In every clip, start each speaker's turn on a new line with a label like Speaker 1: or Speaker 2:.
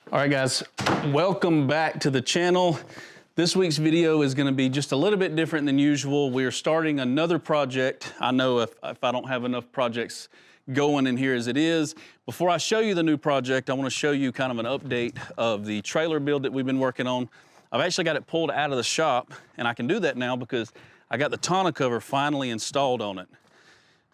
Speaker 1: All right, guys, welcome back to the channel. This week's video is gonna be just a little bit different than usual. We are starting another project. I know if I don't have enough projects going in here as it is. Before I show you the new project, I wanna show you kind of an update of the trailer build that we've been working on. I've actually got it pulled out of the shop, and I can do that now because I got the tonneau cover finally installed on it.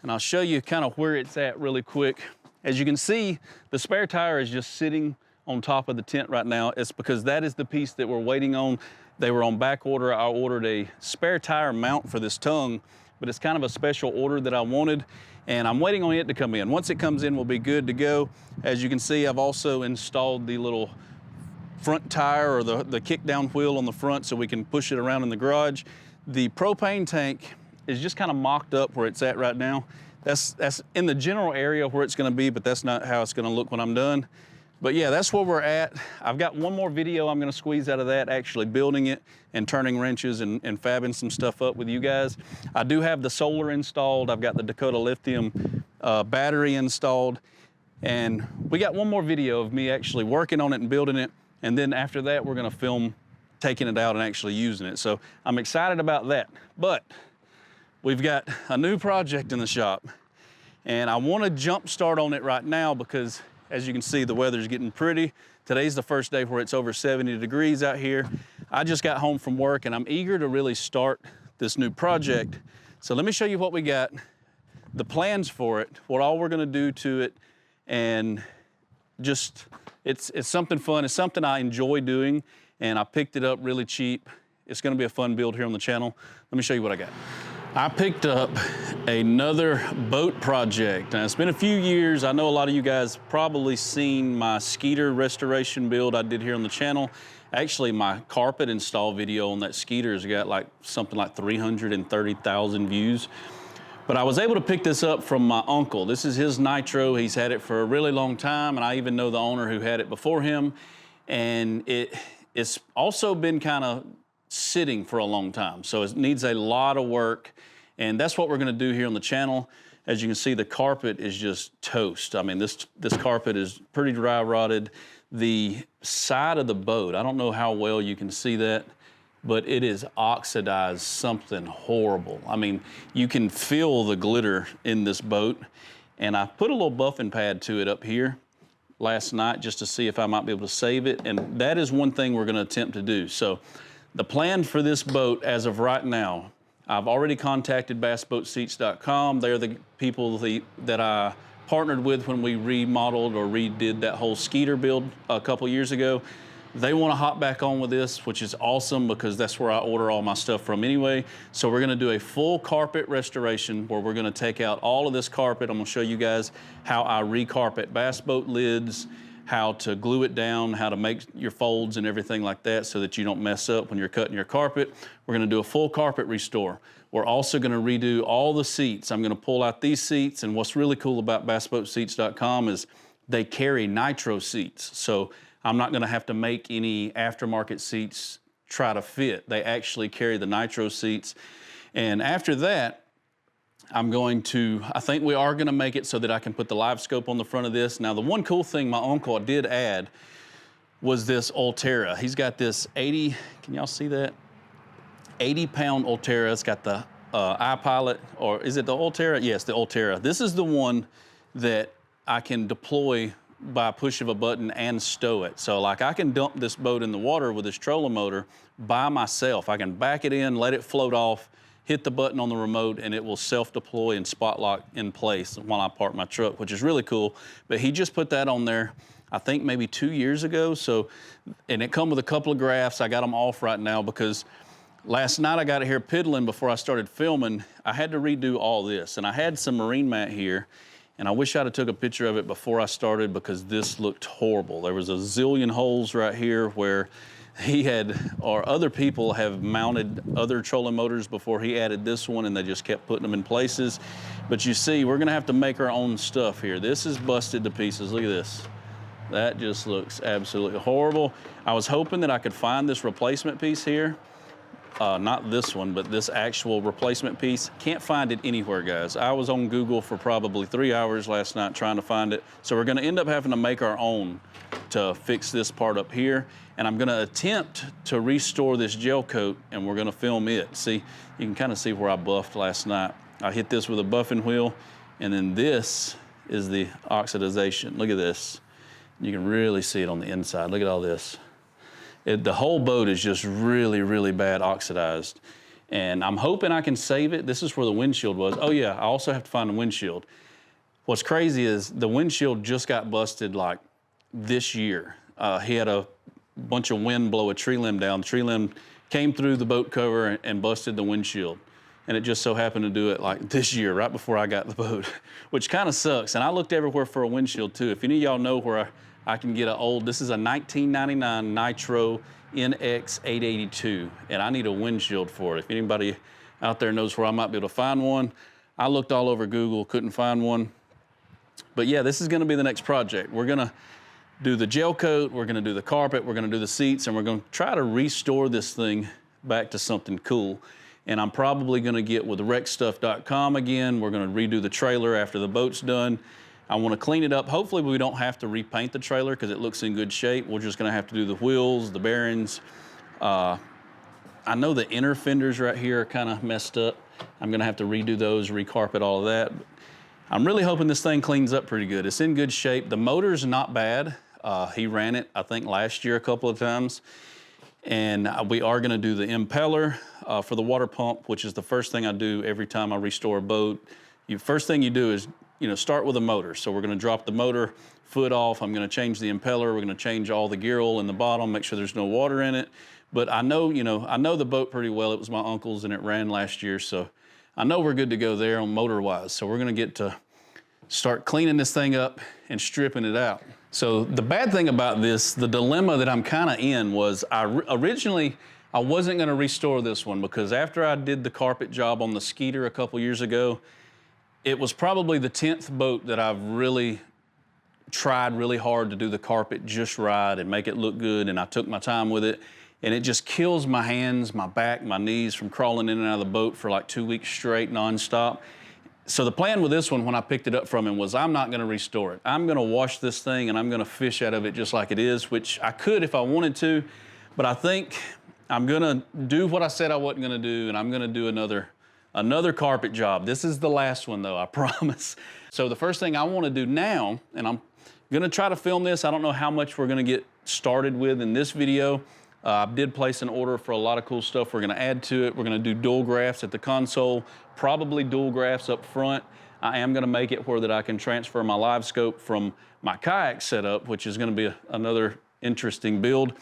Speaker 1: And I'll show you kind of where it's at really quick. As you can see, the spare tire is just sitting on top of the tent right now. It's because that is the piece that we're waiting on. They were on back order. I ordered a spare tire mount for this tongue, but it's kind of a special order that I wanted, and I'm waiting on it to come in. Once it comes in, we'll be good to go. As you can see, I've also installed the little front tire or the kick down wheel on the front so we can push it around in the garage. The propane tank is just kind of mocked up where it's at right now. That's in the general area where it's gonna be, but that's not how it's gonna look when I'm done. But yeah, that's where we're at. I've got one more video I'm gonna squeeze out of that, actually building it and turning wrenches and fabbing some stuff up with you guys. I do have the solar installed. I've got the Dakota Lithium battery installed. And we got one more video of me actually working on it and building it. And then after that, we're gonna film taking it out and actually using it. So I'm excited about that. But we've got a new project in the shop, and I wanna jump start on it right now because as you can see, the weather's getting pretty. Today's the first day where it's over 70 degrees out here. I just got home from work and I'm eager to really start this new project. So let me show you what we got, the plans for it, what all we're gonna do to it, and just, it's something fun. It's something I enjoy doing, and I picked it up really cheap. It's gonna be a fun build here on the channel. Let me show you what I got. I picked up another boat project. Now, it's been a few years. I know a lot of you guys probably seen my Skeeter restoration build I did here on the channel. Actually, my carpet install video on that Skeeter has got like something like 330,000 views. But I was able to pick this up from my uncle. This is his Nitro. He's had it for a really long time, and I even know the owner who had it before him. And it's also been kind of sitting for a long time, so it needs a lot of work, and that's what we're going to do here on the channel. As you can see, the carpet is just toast. I mean, this carpet is pretty dry rotted. The side of the boat, I don't know how well you can see that, but it is oxidized something horrible. I mean, you can feel the glitter in this boat, and I put a little buffing pad to it up here last night just to see if I might be able to save it, and that is one thing we're going to attempt to do. So the plan for this boat as of right now, I've already contacted bassboatseats.com. They're the people that I partnered with when we remodeled or redid that whole Skeeter build a couple years ago. They want to hop back on with this, which is awesome because that's where I order all my stuff from anyway. So we're going to do a full carpet restoration where we're going to take out all of this carpet. I'm going to show you guys how I recarpet bass boat lids, how to glue it down, how to make your folds and everything like that so that you don't mess up when you're cutting your carpet. We're gonna do a full carpet restore. We're also gonna redo all the seats. I'm gonna pull out these seats, and what's really cool about bassboatseats.com is they carry Nitro seats. So I'm not gonna have to make any aftermarket seats try to fit. They actually carry the Nitro seats. And after that, I think we are gonna make it so that I can put the LiveScope on the front of this. Now, the one cool thing my uncle did add was this Ulterra. He's got this 80, can y'all see that? 80-pound Ulterra. It's got the iPilot, or is it the Ulterra? Yes, the Ulterra. This is the one that I can deploy by a push of a button and stow it. So like I can dump this boat in the water with this trolling motor by myself. I can back it in, let it float off, hit the button on the remote, and it will self-deploy and spot lock in place while I park my truck, which is really cool. But he just put that on there, I think maybe 2 years ago. So, and it come with a couple of graphs. I got them off right now because last night I got it here piddling before I started filming. I had to redo all this, and I had some marine mat here, and I wish I'd have took a picture of it before I started because this looked horrible. There was a zillion holes right here where he had, or other people have mounted other trolling motors before he added this one, and they just kept putting them in places. But you see, we're gonna have to make our own stuff here. This is busted to pieces. Look at this. That just looks absolutely horrible. I was hoping that I could find this replacement piece here. not this one, but this actual replacement piece. Can't find it anywhere, guys. I was on Google for probably 3 hours last night trying to find it. So we're gonna end up having to make our own to fix this part up here. And I'm gonna attempt to restore this gel coat, and we're gonna film it. See, you can kind of see where I buffed last night. I hit this with a buffing wheel, and then this is the oxidization. Look at this. You can really see it on the inside. Look at all this. The whole boat is just really, really bad oxidized. And I'm hoping I can save it. This is where the windshield was. Oh yeah, I also have to find the windshield. What's crazy is the windshield just got busted like this year. He had a bunch of wind blow a tree limb down. The tree limb came through the boat cover and busted the windshield. And it just so happened to do it like this year, right before I got the boat, which kind of sucks. And I looked everywhere for a windshield too. If any of y'all know where I can get an old, this is a 1999 Nitro NX 882, and I need a windshield for it. If anybody out there knows where I might be able to find one, I looked all over Google, couldn't find one. But yeah, this is gonna be the next project. We're gonna do the gel coat, we're gonna do the carpet, we're gonna do the seats, and we're gonna try to restore this thing back to something cool. And I'm probably gonna get with wreckstuff.com again. We're gonna redo the trailer after the boat's done. I wanna clean it up. Hopefully we don't have to repaint the trailer because it looks in good shape. We're just gonna have to do the wheels, the bearings. I know the inner fenders right here are kind of messed up. I'm gonna have to redo those, recarpet all of that. I'm really hoping this thing cleans up pretty good. It's in good shape. The motor's not bad. He ran it, I think, last year a couple of times. And we are gonna do the impeller for the water pump, which is the first thing I do every time I restore a boat. First thing you do is, start with a motor. So we're gonna drop the motor foot off. I'm gonna change the impeller. We're gonna change all the gear oil in the bottom, make sure there's no water in it. But I know, I know the boat pretty well. It was my uncle's and it ran last year. So I know we're good to go there on motor-wise. So we're gonna get to start cleaning this thing up and stripping it out. So the bad thing about this, the dilemma that I'm kind of in was originally I wasn't gonna restore this one because after I did the carpet job on the Skeeter a couple years ago, it was probably the 10th boat that I've really tried really hard to do the carpet just right and make it look good, and I took my time with it, and it just kills my hands, my back, my knees from crawling in and out of the boat for like 2 weeks straight nonstop. So the plan with this one when I picked it up from him was I'm not gonna restore it. I'm gonna wash this thing and I'm gonna fish out of it just like it is, which I could if I wanted to, but I think I'm gonna do what I said I wasn't gonna do, and I'm gonna do another carpet job. This is the last one though, I promise. So the first thing I wanna do now, and I'm gonna try to film this, I don't know how much we're gonna get started with in this video. I did place an order for a lot of cool stuff we're gonna add to it. We're gonna do dual graphs at the console, probably dual graphs up front. I am gonna make it where that I can transfer my LiveScope from my kayak setup, which is gonna be another interesting build.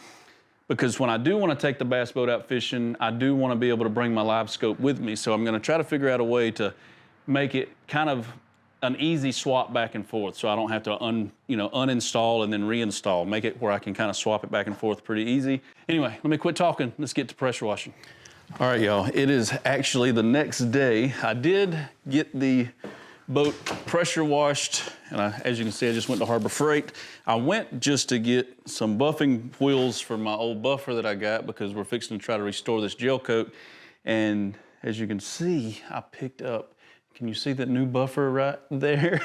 Speaker 1: Because when I do wanna take the bass boat out fishing, I do wanna be able to bring my LiveScope with me. So I'm gonna try to figure out a way to make it kind of an easy swap back and forth, so I don't have to uninstall and then reinstall. Make it where I can kind of swap it back and forth pretty easy. Anyway, let me quit talking. Let's get to pressure washing. All right, y'all, it is actually the next day. I did get the boat pressure washed, and as you can see, I just went to Harbor Freight. I went just to get some buffing wheels for my old buffer that I got because we're fixing to try to restore this gel coat. And as you can see, I picked up, can you see that new buffer right there?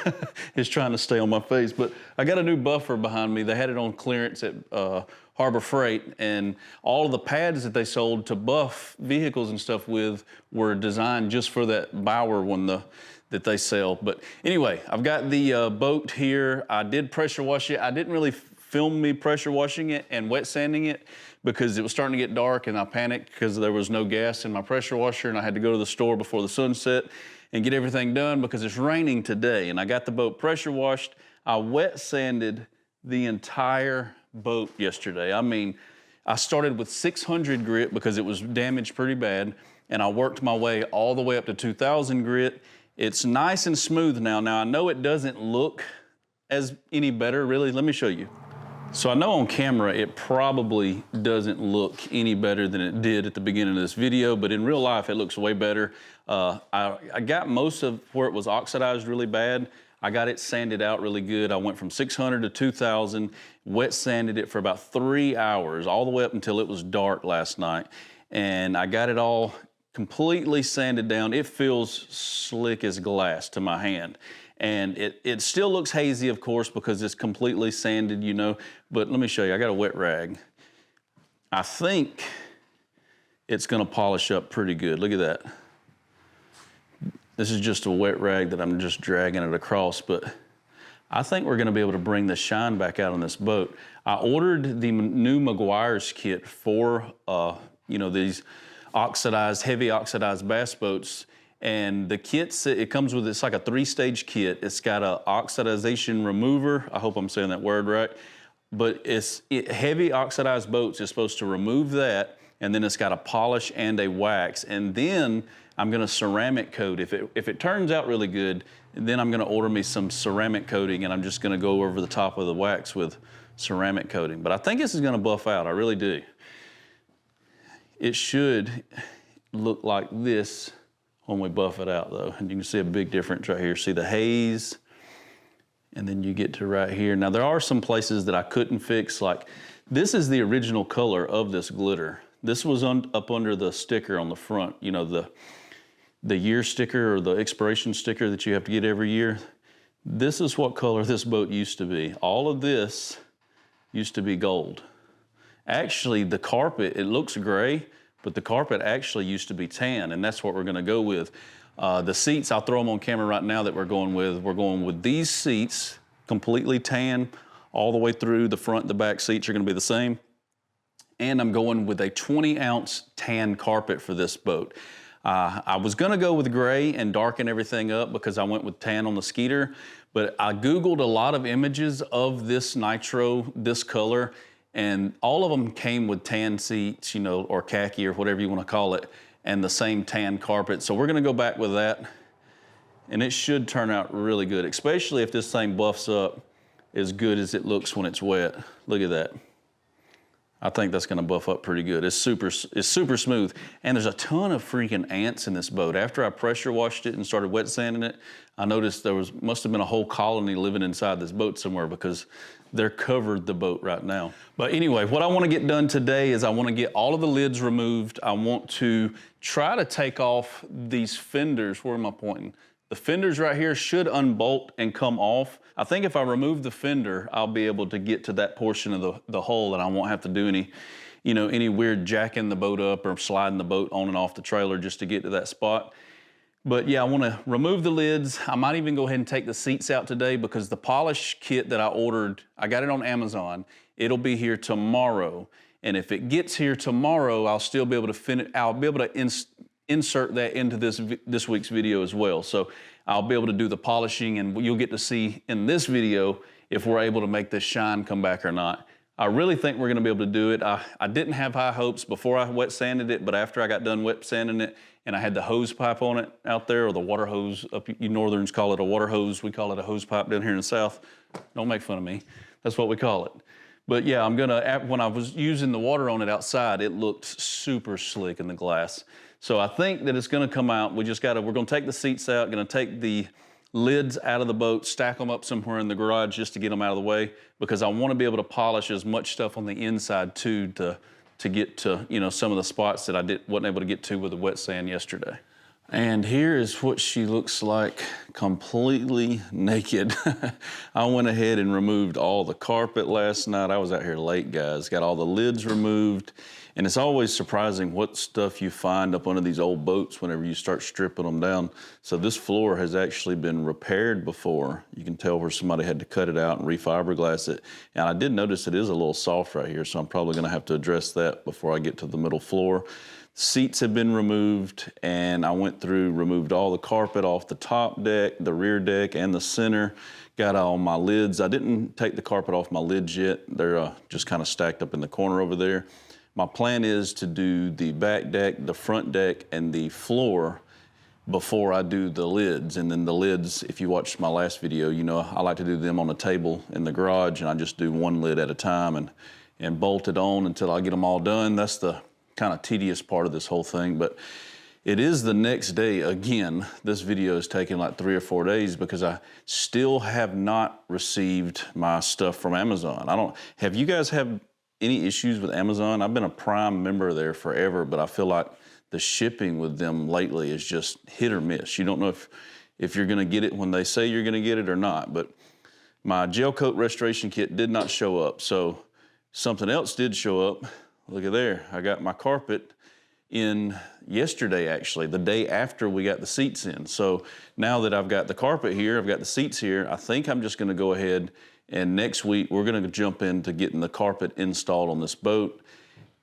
Speaker 1: It's trying to stay on my face, but I got a new buffer behind me. They had it on clearance at Harbor Freight, and all of the pads that they sold to buff vehicles and stuff with were designed just for that Bauer one that they sell. But anyway, I've got the boat here. I did pressure wash it. I didn't really film me pressure washing it and wet sanding it because it was starting to get dark and I panicked because there was no gas in my pressure washer and I had to go to the store before the sun set and get everything done because it's raining today. And I got the boat pressure washed. I wet sanded the entire boat yesterday. I mean, I started with 600 grit because it was damaged pretty bad, and I worked my way all the way up to 2000 grit. It's nice and smooth now. Now I know it doesn't look as any better, really. Let me show you. So I know on camera it probably doesn't look any better than it did at the beginning of this video, but in real life it looks way better. I got most of where it was oxidized really bad. I got it sanded out really good. I went from 600 to 2000, wet sanded it for about 3 hours, all the way up until it was dark last night. and I got it all completely sanded down. It feels slick as glass to my hand. And it still looks hazy, of course, because it's completely sanded, you know, but let me show you, I got a wet rag. I think it's gonna polish up pretty good. Look at that. This is just a wet rag that I'm just dragging it across, but I think we're gonna be able to bring the shine back out on this boat. I ordered the new Meguiar's kit for, you know, these heavy oxidized bass boats. And the kit, it comes with, it's like a 3-stage kit. It's got a oxidization remover. I hope I'm saying that word right. But heavy oxidized boats is supposed to remove that, and then it's got a polish and a wax. And then I'm gonna ceramic coat. If it turns out really good, then I'm gonna order me some ceramic coating, and I'm just gonna go over the top of the wax with ceramic coating. But I think this is gonna buff out, I really do. It should look like this when we buff it out though. And you can see a big difference right here. See the haze, and then you get to right here. Now there are some places that I couldn't fix, like this is the original color of this glitter. This was up under the sticker on the front, you know, the year sticker or the expiration sticker that you have to get every year. This is what color this boat used to be. All of this used to be gold. Actually, the carpet, it looks gray, but the carpet actually used to be tan, and that's what we're gonna go with. The seats, I'll throw them on camera right now that we're going with. We're going with these seats, completely tan, all the way through. The front and the back seats are gonna be the same. And I'm going with a 20-ounce tan carpet for this boat. I was gonna go with gray and darken everything up because I went with tan on the Skeeter, but I Googled a lot of images of this Nitro, this color, and all of them came with tan seats, you know, or khaki or whatever you want to call it, and the same tan carpet. So we're going to go back with that, and it should turn out really good, especially if this thing buffs up as good as it looks when it's wet. Look at that. I think that's going to buff up pretty good. It's super smooth, and there's a ton of freaking ants in this boat. After I pressure washed it and started wet sanding it, I noticed there must have been a whole colony living inside this boat somewhere because they're covered the boat right now. But anyway, what I want to get done today is I want to get all of the lids removed. I want to try to take off these fenders. Where am I pointing? The fenders right here should unbolt and come off. I think if I remove the fender, I'll be able to get to that portion of the hull, and I won't have to do any weird jacking the boat up or sliding the boat on and off the trailer just to get to that spot. But yeah, I want to remove the lids. I might even go ahead and take the seats out today because the polish kit that I ordered, I got it on Amazon. It'll be here tomorrow. And if it gets here tomorrow, I'll still be able to finish. I'll be able to insert that into this week's video as well. So I'll be able to do the polishing, and you'll get to see in this video if we're able to make this shine come back or not. I really think we're gonna be able to do it. I didn't have high hopes before I wet sanded it, but after I got done wet sanding it and I had the hose pipe on it out there, or the water hose, you northerns call it a water hose, we call it a hose pipe down here in the South. Don't make fun of me, that's what we call it. But yeah, when I was using the water on it outside, it looked super slick in the glass. So I think that it's gonna come out. We're gonna take the seats out, gonna take the lids out of the boat, stack them up somewhere in the garage just to get them out of the way, because I want to be able to polish as much stuff on the inside too to get to, you know, some of the spots that I wasn't able to get to with the wet sand yesterday. And here is what she looks like completely naked. I went ahead and removed all the carpet last night. I was out here late, guys. Got all the lids removed. And it's always surprising what stuff you find up under these old boats whenever you start stripping them down. So this floor has actually been repaired before. You can tell where somebody had to cut it out and refiberglass it. And I did notice it is a little soft right here, so I'm probably gonna have to address that before I get to the middle floor. Seats have been removed, and I went through, removed all the carpet off the top deck, the rear deck, and the center. Got all my lids. I didn't take the carpet off my lids yet. They're just kind of stacked up in the corner over there. My plan is to do the back deck, the front deck, and the floor before I do the lids. And then the lids, if you watched my last video, you know I like to do them on a table in the garage, and I just do one lid at a time and bolt it on until I get them all done. That's the kind of tedious part of this whole thing, but it is the next day. Again, this video is taking like 3 or 4 days because I still have not received my stuff from Amazon. Have you guys have any issues with Amazon. I've been a Prime member there forever, but I feel like the shipping with them lately is just hit or miss. You don't know if you're gonna get it when they say you're gonna get it or not. But my gel coat restoration kit did not show up. So something else did show up. Look at there, I got my carpet in yesterday, actually, the day after we got the seats in. So now that I've got the carpet here, I've got the seats here, I think I'm just gonna go ahead and next week we're gonna jump into getting the carpet installed on this boat.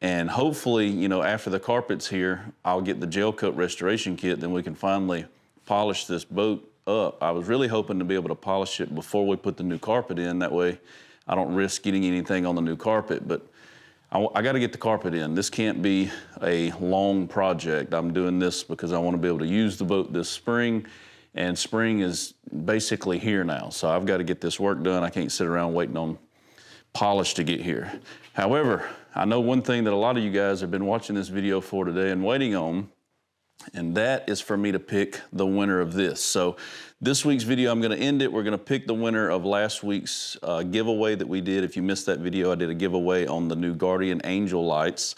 Speaker 1: And hopefully, you know, after the carpet's here, I'll get the gel coat restoration kit, then we can finally polish this boat up. I was really hoping to be able to polish it before we put the new carpet in. That way I don't risk getting anything on the new carpet, but I got to get the carpet in. This can't be a long project. I'm doing this because I want to be able to use the boat this spring, and spring is basically here now. So I've got to get this work done. I can't sit around waiting on polish to get here. However, I know one thing that a lot of you guys have been watching this video for today and waiting on, and that is for me to pick the winner of this. So this week's video, I'm gonna end it. We're gonna pick the winner of last week's giveaway that we did. If you missed that video, I did a giveaway on the new Guardian Angel lights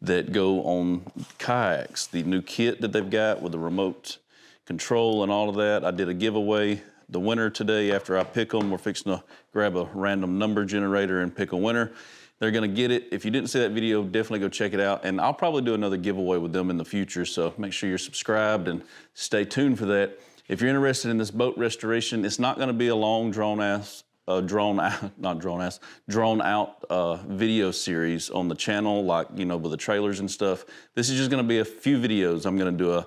Speaker 1: that go on kayaks, the new kit that they've got with the remote control and all of that. I did a giveaway. The winner today, after I pick them, we're fixing to grab a random number generator and pick a winner. They're gonna get it. If you didn't see that video, definitely go check it out. And I'll probably do another giveaway with them in the future, so make sure you're subscribed and stay tuned for that. If you're interested in this boat restoration, it's not gonna be a long drawn out video series on the channel, like, you know, with the trailers and stuff. This is just gonna be a few videos. I'm gonna do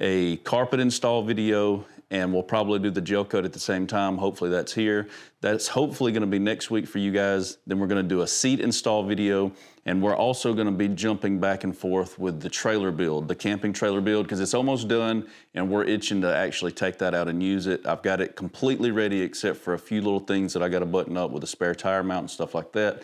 Speaker 1: a carpet install video, and we'll probably do the gel coat at the same time. Hopefully that's here. That's hopefully gonna be next week for you guys. Then we're gonna do a seat install video, and we're also gonna be jumping back and forth with the trailer build, the camping trailer build, because it's almost done, and we're itching to actually take that out and use it. I've got it completely ready, except for a few little things that I gotta button up with a spare tire mount and stuff like that.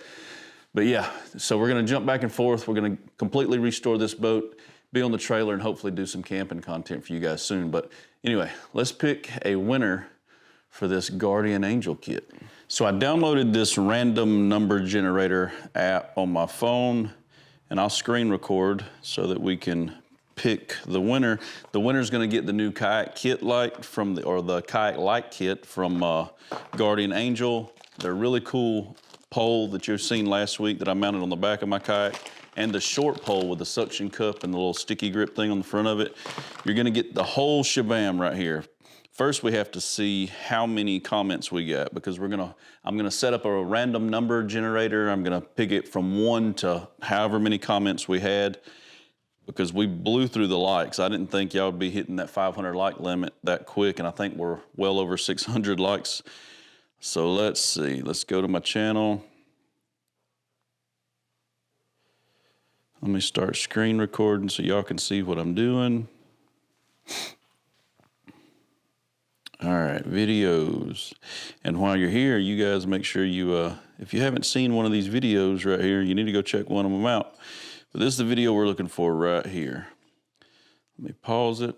Speaker 1: But yeah, so we're gonna jump back and forth. We're gonna completely restore this boat, be on the trailer, and hopefully do some camping content for you guys soon. But anyway, let's pick a winner for this Guardian Angel kit. So I downloaded this random number generator app on my phone, and I'll screen record so that we can pick the winner. The winner's gonna get the new kayak kit light from the kayak light kit from Guardian Angel. They're really cool pole that you've seen last week that I mounted on the back of my kayak, and the short pole with the suction cup and the little sticky grip thing on the front of it. You're gonna get the whole shabam right here. First, we have to see how many comments we got, because I'm gonna set up a random number generator. I'm gonna pick it from 1 to however many comments we had, because we blew through the likes. I didn't think y'all would be hitting that 500 like limit that quick, and I think we're well over 600 likes. So let's see, let's go to my channel. Let me start screen recording so y'all can see what I'm doing. All right, videos. And while you're here, you guys make sure you, if you haven't seen one of these videos right here, you need to go check one of them out. But this is the video we're looking for right here. Let me pause it.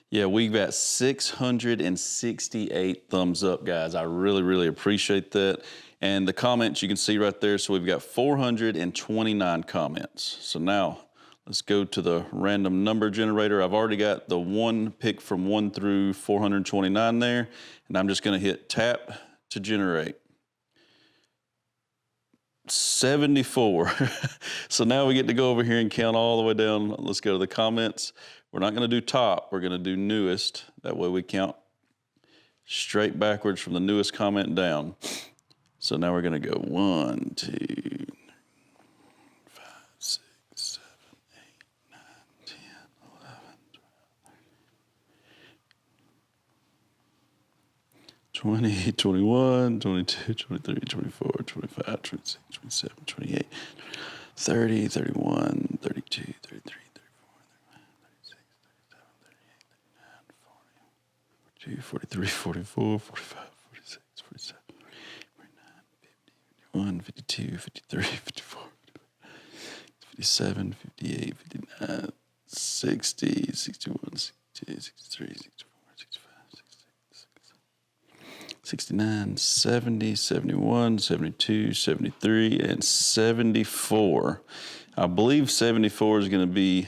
Speaker 1: Yeah, we've got 668 thumbs up, guys. I really, really appreciate that. And the comments you can see right there, so we've got 429 comments. So now let's go to the random number generator. I've already got the one pick from 1 through 429 there, and I'm just gonna hit tap to generate. 74. So now we get to go over here and count all the way down. Let's go to the comments. We're not gonna do top, we're gonna do newest. That way we count straight backwards from the newest comment down. So now we're gonna go 1, 2, 3, 4, 5, 6, 7, 8, 9, 10, 11, 12, 20, 21, 22, 23, 24, 25, 26, 27, 28, 30, 31, 32, 33, 34, 43, 44, 45, 46, 47, 49, 50, 52, 53, 54, 57, 58, 59, 60, 61, 62, 63, 64, 65, 66, 69, 70, 71, 72, 73, and 74. I believe 74 is going to be,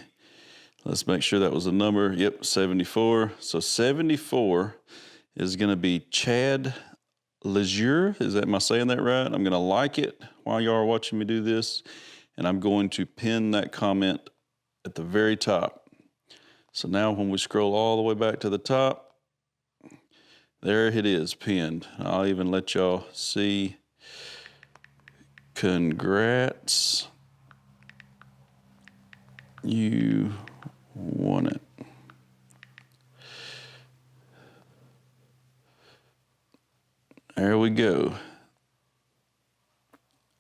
Speaker 1: let's make sure that was the number. Yep, 74. So 74 is going to be Chad Leisure. Am I saying that right? I'm going to like it while y'all are watching me do this, and I'm going to pin that comment at the very top. So now when we scroll all the way back to the top, there it is pinned. I'll even let y'all see. Congrats. You won it. There we go.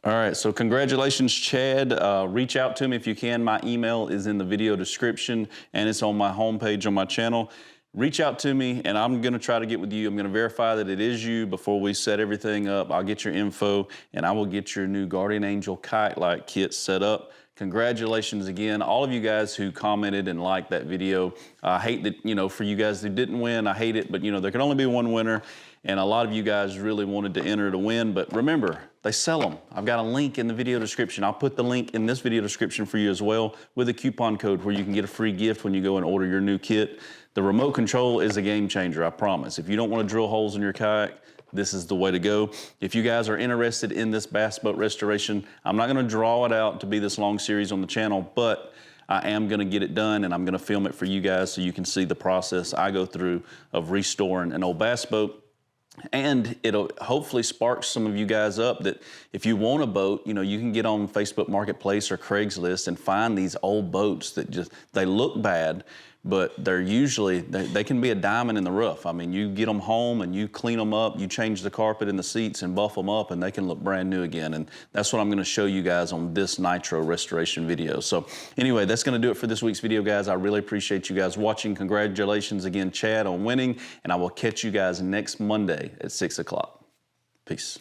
Speaker 1: All right, so congratulations, Chad. Reach out to me if you can. My email is in the video description, and it's on my homepage on my channel. Reach out to me, and I'm gonna try to get with you. I'm gonna verify that it is you before we set everything up. I'll get your info, and I will get your new Guardian Angel Kayak Light kit set up. Congratulations again, all of you guys who commented and liked that video. I hate that, you know, for you guys who didn't win, I hate it, but you know, there can only be one winner, and a lot of you guys really wanted to enter to win, but remember, they sell them. I've got a link in the video description. I'll put the link in this video description for you as well with a coupon code where you can get a free gift when you go and order your new kit. The remote control is a game changer, I promise. If you don't want to drill holes in your kayak, this is the way to go. If you guys are interested in this bass boat restoration, I'm not going to draw it out to be this long series on the channel, but I am going to get it done, and I'm going to film it for you guys so you can see the process I go through of restoring an old bass boat. And it'll hopefully spark some of you guys up that if you want a boat, you know, you can get on Facebook Marketplace or Craigslist and find these old boats that just, they look bad, but they're usually, they can be a diamond in the rough. I mean, you get them home and you clean them up, you change the carpet and the seats and buff them up, and they can look brand new again. And that's what I'm gonna show you guys on this Nitro restoration video. So anyway, that's gonna do it for this week's video, guys. I really appreciate you guys watching. Congratulations again, Chad, on winning, and I will catch you guys next Monday at 6 o'clock. Peace.